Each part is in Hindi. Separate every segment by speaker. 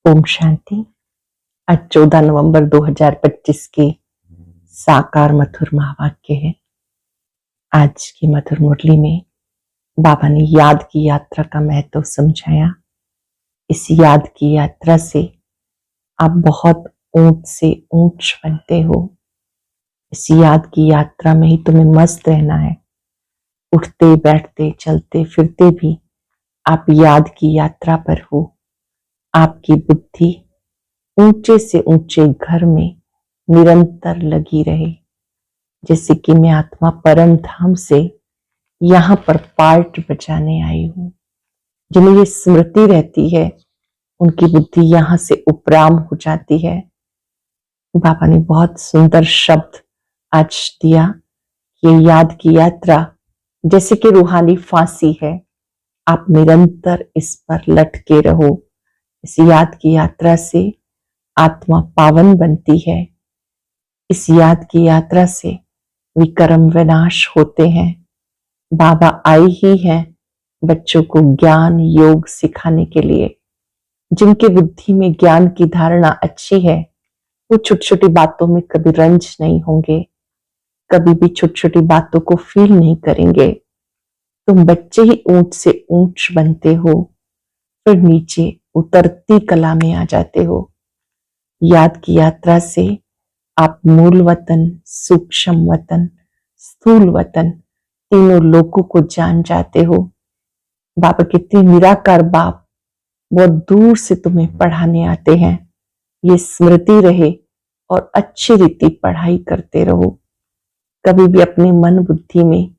Speaker 1: ओम शांति। आज 14 नवंबर 2025 के साकार मधुर महावाक्य है। आज की मधुर मुरली में बाबा ने याद की यात्रा का महत्व समझाया। इस याद की यात्रा से आप बहुत ऊंच से ऊंच बनते हो। इस याद की यात्रा में ही तुम्हें मस्त रहना है। उठते बैठते चलते फिरते भी आप याद की यात्रा पर हो। आपकी बुद्धि ऊंचे से ऊंचे घर में निरंतर लगी रहे। जैसे कि मैं आत्मा परम धाम से यहाँ पर पार्ट बजाने आई हूँ। जिन्हें ये स्मृति रहती है उनकी बुद्धि यहाँ से उपराम हो जाती है। बाबा ने बहुत सुंदर शब्द आज दिया। ये याद की यात्रा जैसे कि रूहानी फांसी है। आप निरंतर इस पर लटके रहो। इस याद की यात्रा से आत्मा पावन बनती है। इस याद की यात्रा से विकर्म विनाश होते हैं। बाबा आए ही हैं बच्चों को ज्ञान योग सिखाने के लिए। जिनकी बुद्धि में ज्ञान की धारणा अच्छी है वो छोटी छोटी बातों में कभी रंज नहीं होंगे, कभी भी छोटी छोटी बातों को फील नहीं करेंगे। तुम बच्चे ही ऊंच से ऊंच बनते हो, फिर नीचे उतरती कला में आ जाते हो। याद की यात्रा से आप मूल वतन, सूक्ष्म वतन, स्थूल वतन तीनों लोकों को जान जाते हो। बाबा कितनी निराकार बाप बहुत दूर से तुम्हें पढ़ाने आते हैं। ये स्मृति रहे और अच्छी रीति पढ़ाई करते रहो। कभी भी अपने मन बुद्धि में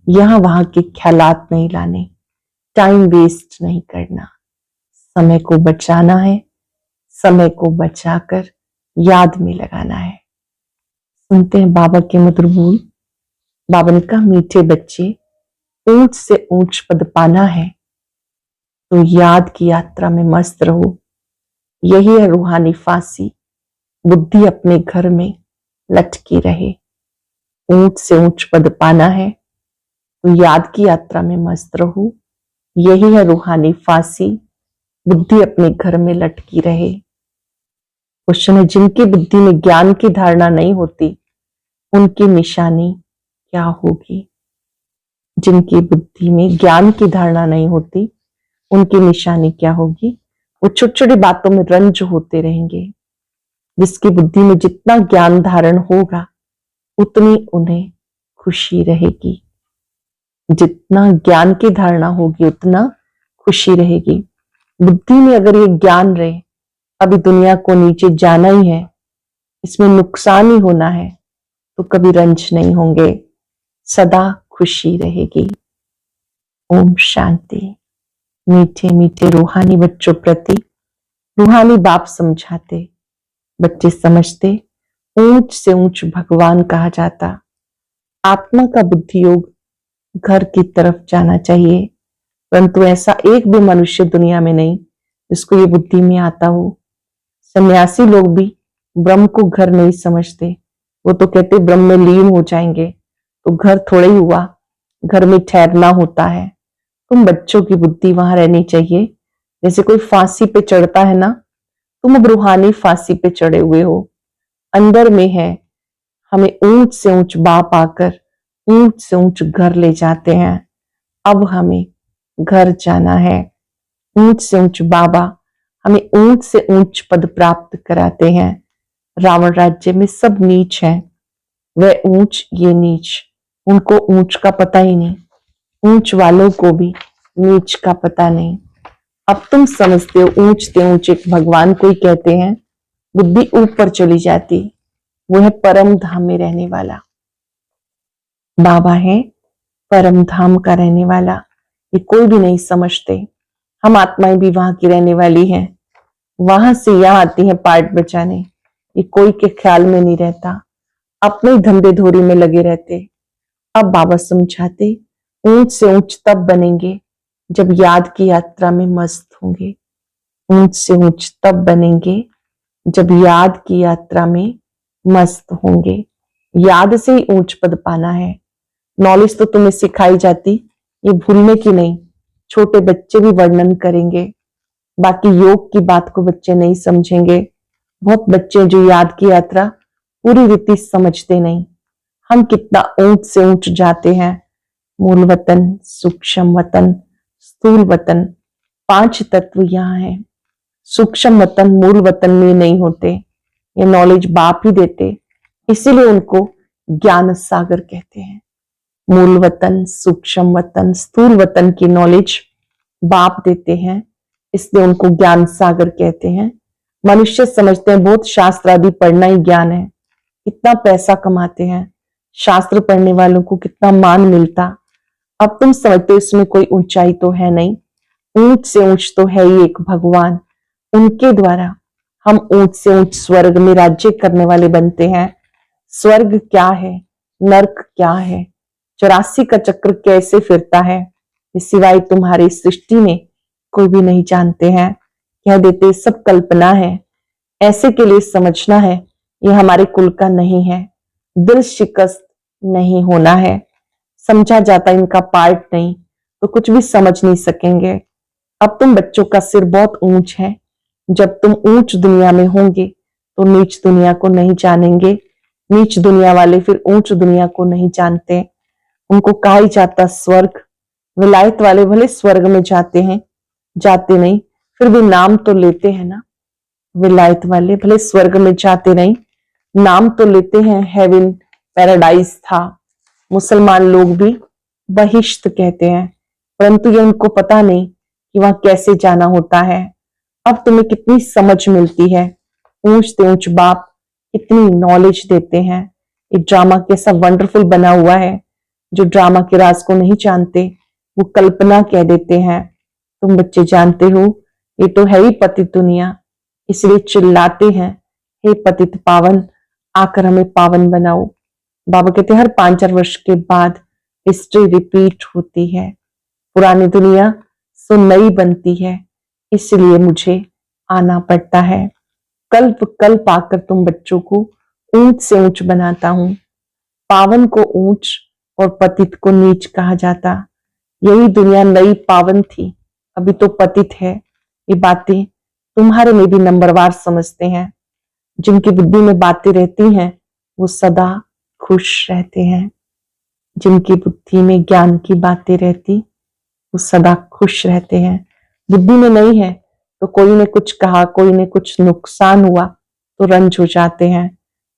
Speaker 1: यहाँ वहां के ख्यालात नहीं लाने, टाइम वेस्ट नहीं करना। समय को बचाना है, समय को बचाकर याद में लगाना है। सुनते हैं बाबा के मधुर बोल। बाबा ने कहा, मीठे बच्चे, ऊंच से ऊंच पद पाना है तो याद की यात्रा में मस्त रहो। यही है रूहानी फांसी। बुद्धि अपने घर में लटकी रहे। ऊंच से ऊंच पद पाना है तो याद की यात्रा में मस्त रहो। यही है रूहानी फांसी। बुद्धि अपने घर में लटकी रहे। क्वेश्चन है, जिनकी बुद्धि में ज्ञान की धारणा नहीं होती उनकी निशानी क्या होगी? जिनकी बुद्धि में ज्ञान की धारणा नहीं होती उनकी निशानी क्या होगी? वो छोटी छोटी बातों में रंज होते रहेंगे। जिसकी बुद्धि में जितना ज्ञान धारण होगा उतनी उन्हें खुशी रहेगी। जितना ज्ञान की धारणा होगी उतना खुशी रहेगी। बुद्धि में अगर ये ज्ञान रहे अभी दुनिया को नीचे जाना ही है, इसमें नुकसान ही होना है, तो कभी रंज नहीं होंगे, सदा खुशी रहेगी। ओम शांति। मीठे मीठे रूहानी बच्चों प्रति रूहानी बाप समझाते, बच्चे समझते। ऊंच से ऊंच भगवान कहा जाता। आत्मा का बुद्धि योग घर की तरफ जाना चाहिए, परंतु ऐसा एक भी मनुष्य दुनिया में नहीं जिसको ये बुद्धि में आता हो। सन्यासी लोग भी ब्रह्म को घर नहीं समझते। वो तो कहते ब्रह्म में लीन हो जाएंगे, तो घर थोड़े ही हुआ, घर में ठहरना होता है। तुम बच्चों की बुद्धि वहां रहनी चाहिए। जैसे कोई फांसी पे चढ़ता है ना, तुम अब रूहानी फांसी पे चढ़े हुए हो, अंदर में है। हमें ऊंच से ऊंच बाप आकर ऊंच से ऊंच घर ले जाते हैं। अब हमें घर जाना है। ऊंच से ऊंच बाबा हमें ऊंच से ऊंच पद प्राप्त कराते हैं। रावण राज्य में सब नीच हैं, वह ऊंच ये नीच, उनको ऊंच का पता ही नहीं। ऊंच वालों को भी नीच का पता नहीं। अब तुम समझते हो ऊंच से ऊंच एक भगवान को ही कहते हैं। बुद्धि ऊपर चली जाती, वो है परम धाम में रहने वाला। बाबा है परम धाम का रहने वाला। ये कोई भी नहीं समझते। हम आत्माएं भी वहां की रहने वाली हैं, वहां से यहां आती हैं पार्ट बचाने। ये कोई के ख्याल में नहीं रहता, अपने धंधे धोरी में लगे रहते। अब बाबा समझाते, ऊंच से ऊंच तब बनेंगे जब याद की यात्रा में मस्त होंगे। ऊंच से ऊंच तब बनेंगे जब याद की यात्रा में मस्त होंगे। याद से ही ऊंच पद पाना है। नॉलेज तो तुम्हें सिखाई जाती, ये भूलने की नहीं। छोटे बच्चे भी वर्णन करेंगे, बाकी योग की बात को बच्चे नहीं समझेंगे। बहुत बच्चे जो याद की यात्रा पूरी रीति समझते नहीं। हम कितना ऊंच से ऊंच जाते हैं। मूल वतन, सूक्ष्म वतन, स्थूल वतन, 5 तत्व यहाँ है। सूक्ष्म वतन मूल वतन में नहीं होते। ये नॉलेज बाप ही देते, इसीलिए उनको ज्ञान सागर कहते हैं। मूल वतन, सूक्ष्म वतन, स्थूल वतन की नॉलेज बाप देते हैं, इसलिए उनको ज्ञान सागर कहते हैं। मनुष्य समझते हैं बहुत शास्त्र आदि पढ़ना ही ज्ञान है, कितना पैसा कमाते हैं, शास्त्र पढ़ने वालों को कितना मान मिलता। अब तुम समझते हो इसमें कोई ऊंचाई तो है नहीं, ऊंच से ऊंच तो है ही एक भगवान। उनके द्वारा हम ऊंच से ऊंच स्वर्ग में राज्य करने वाले बनते हैं। स्वर्ग क्या है, नर्क क्या है, 84 का चक्र कैसे फिरता है, ये सिवाय तुम्हारी सृष्टि में कोई भी नहीं जानते हैं। कह देते सब कल्पना है। ऐसे के लिए समझना है ये हमारे कुल का नहीं है, दिल शिकस्त नहीं होना है। समझा जाता इनका पार्ट नहीं तो कुछ भी समझ नहीं सकेंगे। अब तुम बच्चों का सिर बहुत ऊंच है, जब तुम ऊंच दुनिया में होंगे तो नीच दुनिया को नहीं जानेंगे। नीच दुनिया वाले फिर ऊंच दुनिया को नहीं जानते। उनको कहा ही जाता स्वर्ग। विलायत वाले भले स्वर्ग में जाते हैं, जाते नहीं, फिर भी नाम तो लेते हैं ना। विलायत वाले भले स्वर्ग में जाते नहीं, नाम तो लेते हैं, हेवन पैराडाइज था। मुसलमान लोग भी बहिश्त कहते हैं, परंतु ये उनको पता नहीं कि वहां कैसे जाना होता है। अब तुम्हें कितनी समझ मिलती है। ऊंच से ऊंच बाप कितनी नॉलेज देते हैं। ये ड्रामा कैसा वंडरफुल बना हुआ है। जो ड्रामा के राज को नहीं जानते वो कल्पना कह देते हैं। तुम बच्चे जानते हो ये तो है ही पतित दुनिया, इसलिए चिल्लाते हैं हे पतित पावन, आकर हमें पावन बनाओ। बाबा कहते हैं हर 5 वर्ष के बाद हिस्ट्री रिपीट होती है। पुरानी दुनिया सो नई बनती है, इसलिए मुझे आना पड़ता है। कल्प कल्प आकर तुम बच्चों को ऊंच से ऊंच बनाता हूं। पावन को ऊंच और पतित को नीच कहा जाता। यही दुनिया नई पावन थी, अभी तो पतित है। ये बातें तुम्हारे में भी नंबरवार समझते हैं। जिनकी बुद्धि में बातें रहती हैं वो सदा खुश रहते हैं। जिनकी बुद्धि में ज्ञान की बातें रहती वो सदा खुश रहते हैं। बुद्धि में नहीं है तो कोई ने कुछ कहा, कोई ने कुछ नुकसान हुआ तो रंज हो जाते हैं।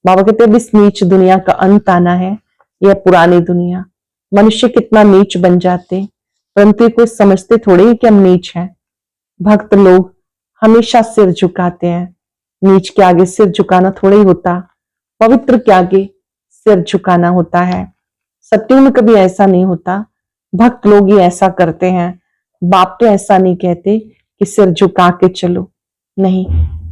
Speaker 1: बाबा कहते हैं इस नीच दुनिया का अंत आना है। यह पुरानी दुनिया, मनुष्य कितना नीच बन जाते, परंतु ये कोई समझते थोड़े ही कि हम नीच हैं। भक्त लोग हमेशा सिर झुकाते हैं। नीच के आगे सिर झुकाना थोड़ा ही होता, पवित्र के आगे सिर झुकाना होता है। सत्युग में कभी ऐसा नहीं होता, भक्त लोग ही ऐसा करते हैं। बाप तो ऐसा नहीं कहते कि सिर झुका के चलो, नहीं,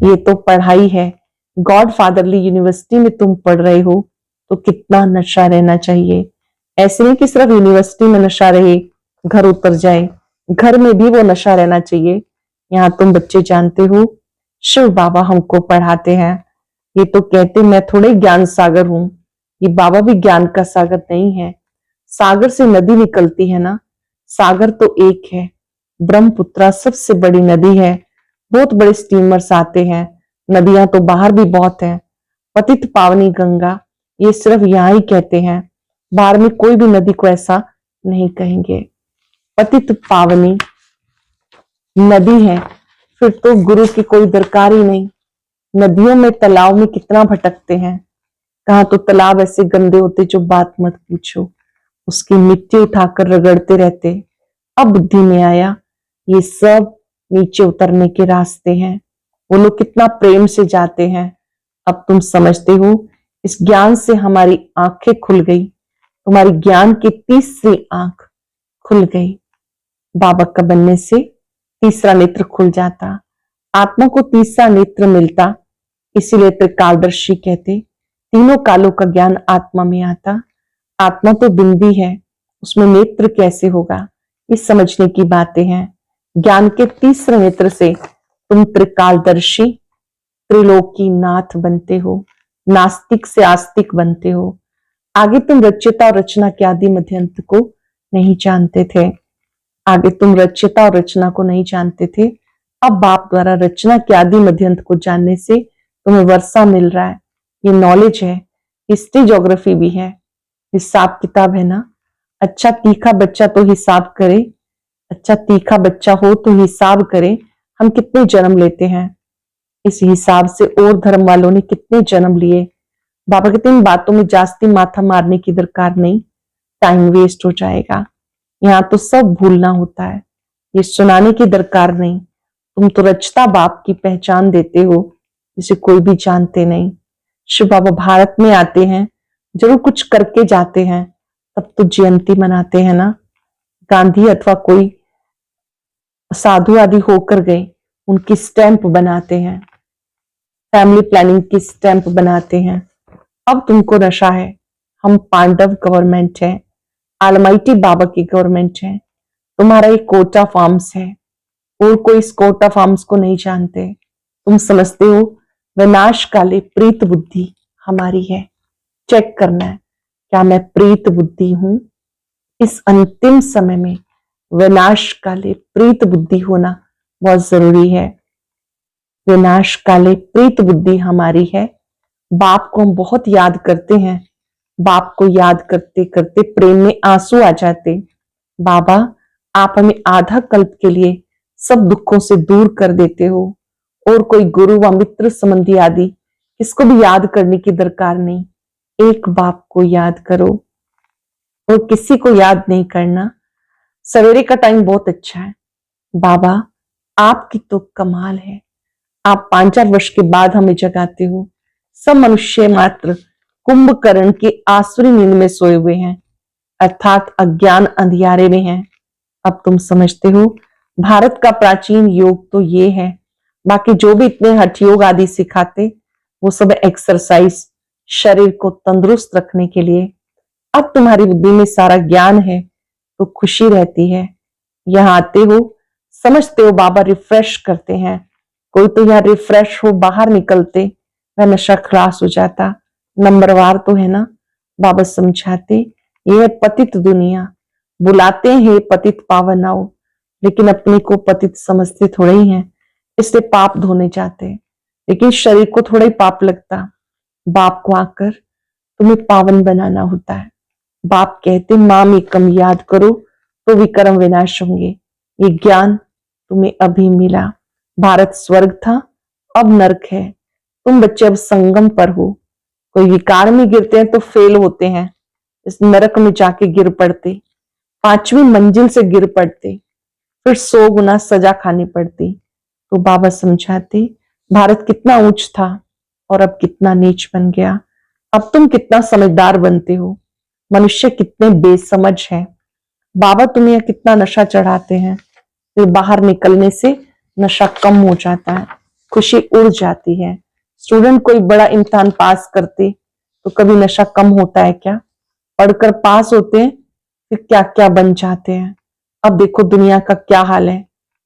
Speaker 1: ये तो पढ़ाई है। गॉड फादरली यूनिवर्सिटी में तुम पढ़ रहे हो तो कितना नशा रहना चाहिए। ऐसे नहीं कि सिर्फ यूनिवर्सिटी में नशा रहे घर उतर जाए, घर में भी वो नशा रहना चाहिए। यहाँ तुम बच्चे जानते हो शिव बाबा हमको पढ़ाते हैं। ये तो कहते मैं थोड़े ज्ञान सागर हूं, ये बाबा भी ज्ञान का सागर नहीं है। सागर से नदी निकलती है ना, सागर तो एक है। ब्रह्मपुत्रा सबसे बड़ी नदी है। बहुत बड़े स्टीमर्स आते हैं, नदियां तो बाहर भी बहुत हैं। पतित पावनी गंगा ये सिर्फ यहाँ ही कहते हैं, बाहर में कोई भी नदी को ऐसा नहीं कहेंगे। पतित पावनी नदी है, फिर तो गुरु की कोई दरकार ही नहीं। नदियों में तालाब में कितना भटकते हैं, कहा तो तालाब ऐसे गंदे होते जो बात मत पूछो। उसकी मिट्टी उठाकर रगड़ते रहते। अब बुद्धि में आया ये सब नीचे उतरने के रास्ते हैं। वो लोग कितना प्रेम से जाते हैं। अब तुम समझते हो, इस ज्ञान से हमारी आंखें खुल गई। तुम्हारी ज्ञान की तीसरी आंख खुल गई। बाबा का बनने से तीसरा नेत्र खुल जाता, आत्मा को तीसरा नेत्र मिलता। इसीलिए त्रिकालदर्शी कहते तीनों कालों का ज्ञान आत्मा में आता। आत्मा तो बिंदी है, उसमें नेत्र कैसे होगा, इस समझने की बातें हैं। ज्ञान के तीसरे नेत्र से तुम त्रिकालदर्शी त्रिलोकी नाथ बनते हो, नास्तिक से आस्तिक बनते हो। आगे तुम रचयिता और रचना के आदि मध्यंत को नहीं जानते थे। आगे तुम रचयिता और रचना को नहीं जानते थे, अब बाप द्वारा रचना के आदि मध्यंत को जानने से तुम्हें वर्षा मिल रहा है। ये नॉलेज है, हिस्ट्री ज्योग्राफी भी है, हिसाब किताब है ना। अच्छा तीखा बच्चा तो हिसाब करे, अच्छा तीखा बच्चा हो तो हिसाब करे हम कितने जन्म लेते हैं। इस हिसाब से और धर्म वालों ने कितने जन्म लिए। बाबा कहते इन बातों में जास्ती माथा मारने की दरकार नहीं, टाइम वेस्ट हो जाएगा। यहाँ तो सब भूलना होता है, ये सुनाने की दरकार नहीं। तुम तो रचता बाप की पहचान देते हो जिसे कोई भी जानते नहीं। शिव बाबा भारत में आते हैं, जरूर कुछ करके जाते हैं, तब तो जयंती मनाते हैं ना। गांधी अथवा कोई साधु आदि होकर गए, उनकी स्टैंप बनाते हैं, फैमिली प्लानिंग की स्टैंप बनाते हैं। अब तुमको नशा है, हम पांडव गवर्नमेंट है, आलमाइटी बाबा की गवर्नमेंट है, तुम्हारा एक कोटा फार्म्स है और कोई इस कोटा फार्म्स को नहीं जानते। तुम समझते हो विनाश काले प्रीत बुद्धि हमारी है। चेक करना है क्या मैं प्रीत बुद्धि हूं। इस अंतिम समय में विनाश काले प्रीत बुद्धि होना बहुत जरूरी है। विनाश काले प्रीत बुद्धि हमारी है। बाप को हम बहुत याद करते हैं, बाप को याद करते करते प्रेम में आंसू आ जाते। बाबा आप हमें आधा कल्प के लिए सब दुखों से दूर कर देते हो, और कोई गुरु व मित्र संबंधी आदि किसको भी याद करने की दरकार नहीं। एक बाप को याद करो और किसी को याद नहीं करना। सवेरे का टाइम बहुत अच्छा है। बाबा आपकी तो कमाल है, आप 5-4 वर्ष के बाद हमें जगाते हो। सब मनुष्य मात्र कुंभकर्ण की आसुरी नींद में सोए हुए हैं, अर्थात अज्ञान अंधियारे में हैं। अब तुम समझते हो भारत का प्राचीन योग तो ये है। बाकी जो भी इतने हठ योग आदि सिखाते वो सब एक्सरसाइज, शरीर को तंदुरुस्त रखने के लिए। अब तुम्हारी बुद्धि में सारा ज्ञान है तो खुशी रहती है। यहाँ आते हो, समझते हो बाबा रिफ्रेश करते हैं। कोई तो यहाँ रिफ्रेश हो बाहर निकलते वह नशा खलास हो जाता। नंबरवार तो है ना। बाबा समझाते ये है पतित दुनिया, बुलाते हैं पतित पावन आओ, लेकिन अपने को पतित समझते थोड़े ही हैं, इसलिए पाप धोने जाते हैं। लेकिन शरीर को थोड़ा ही पाप लगता। बाप को आकर तुम्हें पावन बनाना होता है। बाप कहते माम एकम याद करो तो विक्रम विनाश होंगे। ये ज्ञान तुम्हें अभी मिला। भारत स्वर्ग था, अब नरक है। तुम बच्चे अब संगम पर हो। कोई विकार में गिरते हैं तो फेल होते हैं, इस नरक में जाके गिर पड़ते, 5वीं मंजिल से गिर पड़ते, फिर 100 गुना सजा खानी पड़ती। तो बाबा समझाते भारत कितना ऊंच था और अब कितना नीच बन गया। अब तुम कितना समझदार बनते हो, मनुष्य कितने बेसमझ हैं। बाबा तुम्हें कितना नशा चढ़ाते हैं, फिर बाहर निकलने से नशा कम हो जाता है, खुशी उड़ जाती है। स्टूडेंट कोई बड़ा इम्तिहान पास करते तो कभी नशा कम होता है क्या? पढ़कर पास होते हैं फिर क्या क्या बन जाते हैं। अब देखो दुनिया का क्या हाल है।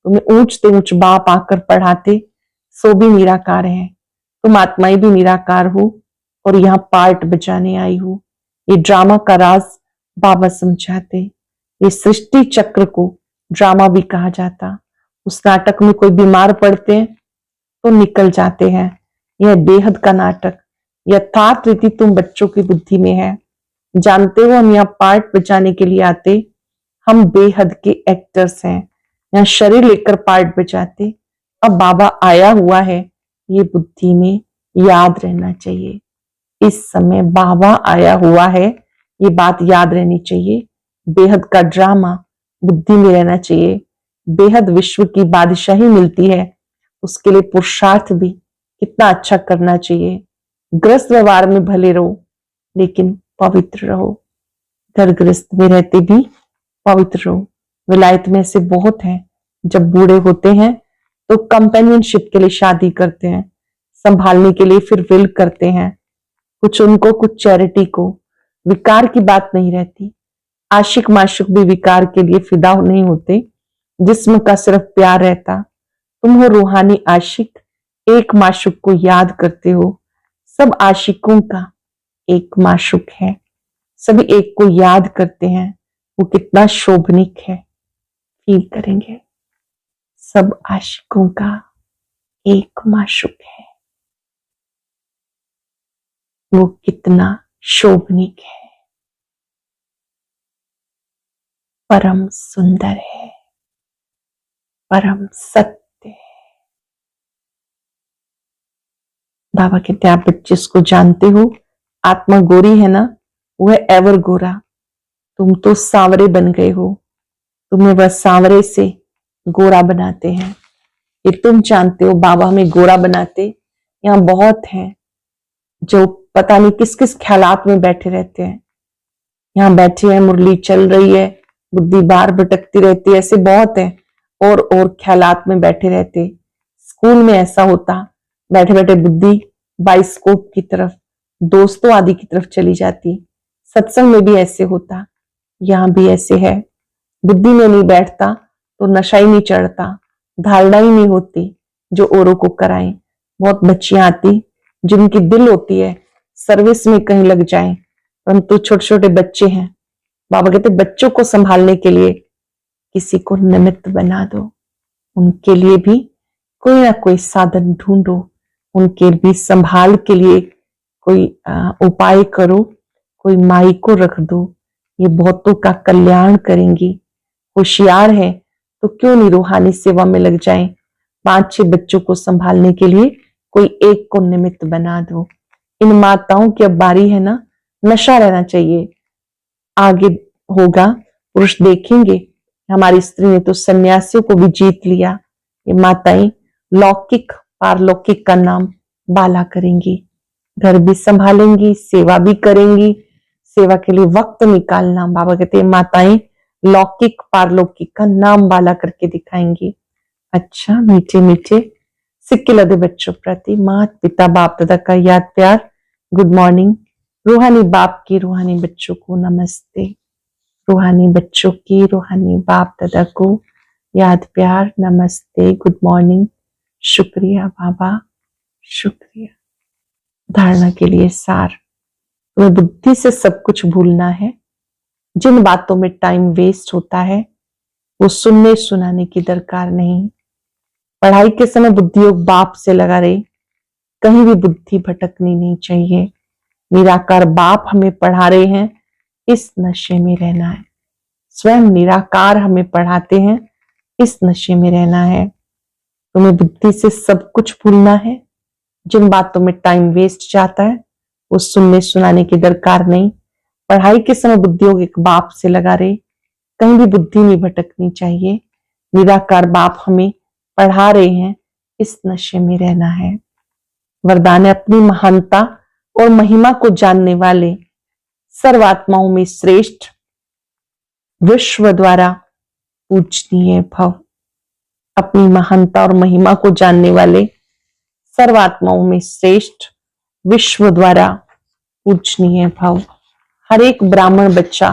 Speaker 1: तुम्हें ऊंच से ऊंच बाप आकर पढ़ाते, सो भी निराकार है। तुम आत्माएं भी निराकार हो और यहाँ पार्ट बजाने आई हो। ये ड्रामा का राज बाबा समझाते। ये सृष्टि चक्र को ड्रामा भी कहा जाता। उस नाटक में कोई बीमार पड़ते हैं तो निकल जाते हैं। यह बेहद का नाटक यथार्थ रीति तुम बच्चों की बुद्धि में है। जानते हो हम यहाँ पार्ट बचाने के लिए आते, हम बेहद के एक्टर्स हैं। यहाँ शरीर लेकर पार्ट बचाते। अब बाबा आया हुआ है, ये बुद्धि में याद रहना चाहिए। इस समय बाबा आया हुआ है, ये बात याद रहनी चाहिए। बेहद का ड्रामा बुद्धि में रहना चाहिए। बेहद विश्व की बादशाही मिलती है, उसके लिए पुरुषार्थ भी कितना अच्छा करना चाहिए। ग्रस्त व्यवहार में भले रहो लेकिन पवित्र रहो। घर गृहस्थ में रहते भी पवित्र रहो। विलायत में से बहुत हैं, जब बूढ़े होते हैं तो कंपेनियनशिप के लिए शादी करते हैं, संभालने के लिए फिर विल करते हैं, कुछ उनको कुछ चैरिटी को। विकार की बात नहीं रहती। आशिक माशुक भी विकार के लिए फिदा नहीं होते, जिस्म का सिर्फ प्यार रहता। तुम हो रूहानी आशिक, एक माशुक को याद करते हो। सब आशिकों का एक माशुक है, सभी एक को याद करते हैं। वो कितना शोभनिक है, फील करेंगे। सब आशिकों का एक माशूक है। वो कितना शोभनीक है, परम सुंदर है, परम सत्य है। बाबा कहते हैं, आप जिसको जानते हो आत्मा गोरी है ना, वह एवर गोरा। तुम तो सांवरे बन गए हो, तुम्हें वह सांवरे से गोरा बनाते हैं। ये तुम जानते हो बाबा हमें गोरा बनाते। यहाँ बहुत हैं जो पता नहीं किस किस ख्यालात में बैठे रहते हैं। यहाँ बैठे हैं, मुरली चल रही है, बुद्धि बाहर भटकती रहती है, ऐसे बहुत है और ख्यालात में बैठे रहते। स्कूल में ऐसा होता, बैठे बैठे बुद्धि बाइस्कोप की तरफ, दोस्तों आदि की तरफ चली जाती। सत्संग में भी ऐसे होता, यहाँ भी ऐसे है। बुद्धि में नहीं बैठता तो नशा ही नहीं चढ़ता, धारणा ही नहीं होती जो औरों को कराएं। बहुत बच्चियां आती जिनकी दिल होती है सर्विस में कहीं लग जाएं, परंतु छोटे छोटे बच्चे हैं। बाबा कहते बच्चों को संभालने के लिए किसी को निमित्त बना दो, उनके लिए भी कोई ना कोई साधन ढूंढो, उनके भी संभाल के लिए कोई उपाय करो, कोई माई को रख दो। ये बहुतों का कल्याण करेंगी। होशियार है तो क्यों नहीं रूहानी सेवा में लग जाएं। 5-6 बच्चों को संभालने के लिए कोई एक को निमित्त बना दो। इन माताओं की अब बारी है ना, नशा रहना चाहिए। आगे होगा, पुरुष देखेंगे हमारी स्त्री ने तो सन्यासियों को भी जीत लिया। ये माताएं लौकिक पारलौकिक का नाम बाला करेंगी, घर भी संभालेंगी, सेवा भी करेंगी। सेवा के लिए वक्त निकालना, बाबा कहते हैं माताएं लौकिक पारलौकिक का नाम बाला करके दिखाएंगी। अच्छा, मीठे मीठे सिक्के लदे बच्चों प्रति माता पिता बाप दादा का याद प्यार, गुड मॉर्निंग। रूहानी बाप की रूहानी बच्चों को नमस्ते। रूहानी बच्चों की रूहानी बाप दादा को याद प्यार, नमस्ते, गुड मॉर्निंग, शुक्रिया बाबा, शुक्रिया। धारणा के लिए सार, तुम्हें बुद्धि से सब कुछ भूलना है। जिन बातों में टाइम वेस्ट होता है वो सुनने सुनाने की दरकार नहीं। पढ़ाई के समय बुद्धि योग बाप से लगा रहे, कहीं भी बुद्धि भटकनी नहीं चाहिए। निराकार बाप हमें पढ़ा रहे हैं, इस नशे में रहना है। स्वयं निराकार हमें पढ़ाते हैं, इस नशे में रहना है। तुम्हें बुद्धि से सब कुछ भूलना है। जिन बातों में टाइम वेस्ट जाता है वो सुनने सुनाने की दरकार नहीं। पढ़ाई के समय बुद्धि योग एक बाप से लगा रहे, कहीं भी बुद्धि नहीं भटकनी चाहिए। निराकार बाप हमें पढ़ा रहे हैं, इस नशे में रहना है। वरदान है, अपनी महानता और महिमा को जानने वाले सर्वात्माओं में श्रेष्ठ, विश्व द्वारा पूजनीय भव। अपनी महानता और महिमा को जानने वाले सर्वात्माओं में श्रेष्ठ, विश्व द्वारा पूजनीय भव। हर एक ब्राह्मण बच्चा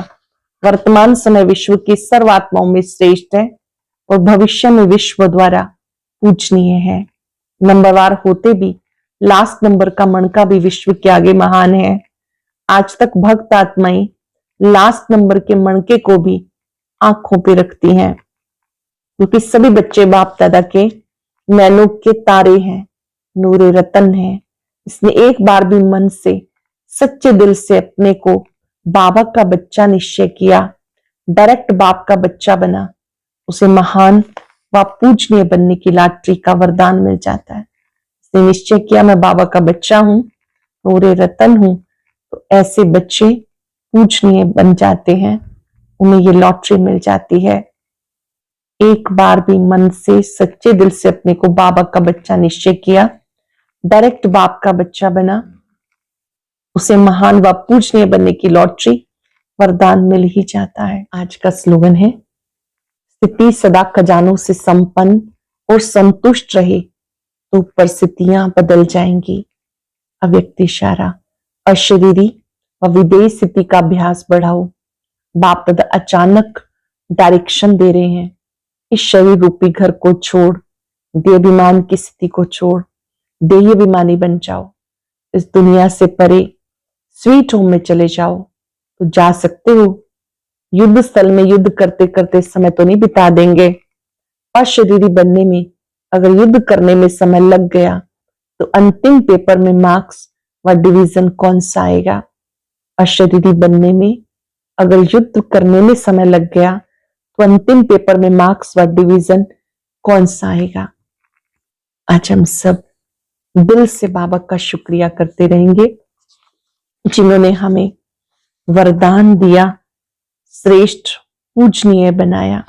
Speaker 1: वर्तमान समय विश्व की सर्वात्माओं में श्रेष्ठ है और भविष्य में विश्व द्वारा पूजनीय है। नंबरवार होते भी लास्ट नंबर का मणका भी विश्व के आगे महान है। आज तक भक्त आत्माएं लास्ट नंबर के मणके को भी आंखों पे रखती हैं, क्योंकि सभी बच्चे बाप दादा के नैनों के तारे हैं, नूरे रतन है। इसने एक बार भी मन से सच्चे दिल से अपने को बाबा का बच्चा निश्चय किया, डायरेक्ट बाप का बच्चा बना, उसे महान व पूजनीय बनने की लॉटरी का वरदान मिल जाता है। इसने निश्चय किया मैं बाबा का बच्चा हूं, नूरे रतन हूं, तो ऐसे बच्चे पूजनीय बन जाते हैं, उन्हें ये लॉटरी मिल जाती है। एक बार भी मन से सच्चे दिल से अपने को बाबा का बच्चा निश्चय किया, डायरेक्ट बाप का बच्चा बना, उसे महान व पूजनीय बनने की लॉटरी वरदान मिल ही जाता है। आज का स्लोगन है, स्थिति सदा खजानों से संपन्न और संतुष्ट रहे तो परिस्थितियां बदल जाएंगी। अव्यक्त इशारा, अशरीरी व विदेही स्थिति का अभ्यास बढ़ाओ। बाप दादा अचानक डायरेक्शन दे रहे हैं, इस शरीर रूपी घर को छोड़, देहाभिमान की स्थिति को छोड़, देही अभिमानी बन जाओ। इस दुनिया से परे स्वीट होम में चले जाओ तो जा सकते हो। युद्ध स्थल में युद्ध करते करते समय तो नहीं बिता देंगे, अशरीरी बनने में अगर युद्ध करने में समय लग गया तो अंतिम पेपर में मार्क्स व डिवीजन कौन सा आएगा? अशरीरी बनने में अगर युद्ध करने में समय लग गया तो अंतिम पेपर में मार्क्स व डिवीजन कौन सा आएगा? आज हम सब दिल से बाबा का शुक्रिया करते रहेंगे जिन्होंने हमें वरदान दिया, श्रेष्ठ पूजनीय बनाया।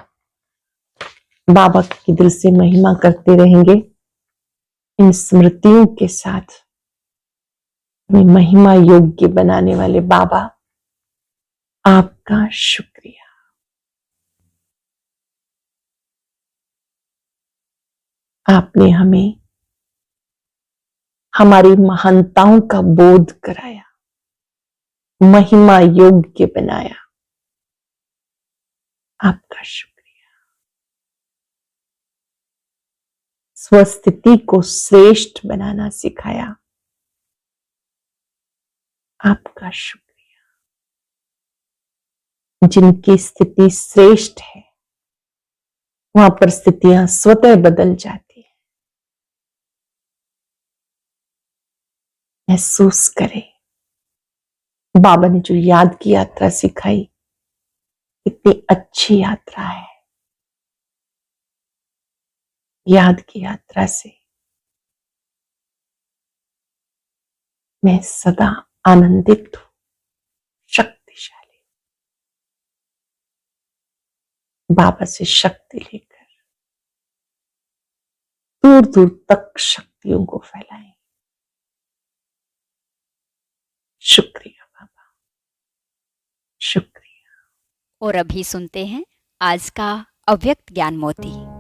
Speaker 1: बाबा की दिल से महिमा करते रहेंगे। इन स्मृतियों के साथ हमें महिमा योग्य बनाने वाले बाबा, आपका शुक्रिया। आपने हमें हमारी महानताओं का बोध कराया, महिमा योग्य बनाया। आपका शुक्रिया। स्वस्थिति को श्रेष्ठ बनाना सिखाया। आपका शुक्रिया। जिनकी स्थिति श्रेष्ठ है वहां परिस्थितियां स्वतः बदल जाती है। महसूस करें बाबा ने जो याद की यात्रा सिखाई, कितनी अच्छी यात्रा है। याद की यात्रा से मैं सदा आनंदित हूं, शक्तिशाली। बाबा से शक्ति लेकर दूर दूर तक शक्तियों को फैलाएं। शुक्रिया बाबा, शुक्रिया।
Speaker 2: और अभी सुनते हैं आज का अव्यक्त ज्ञान मोती।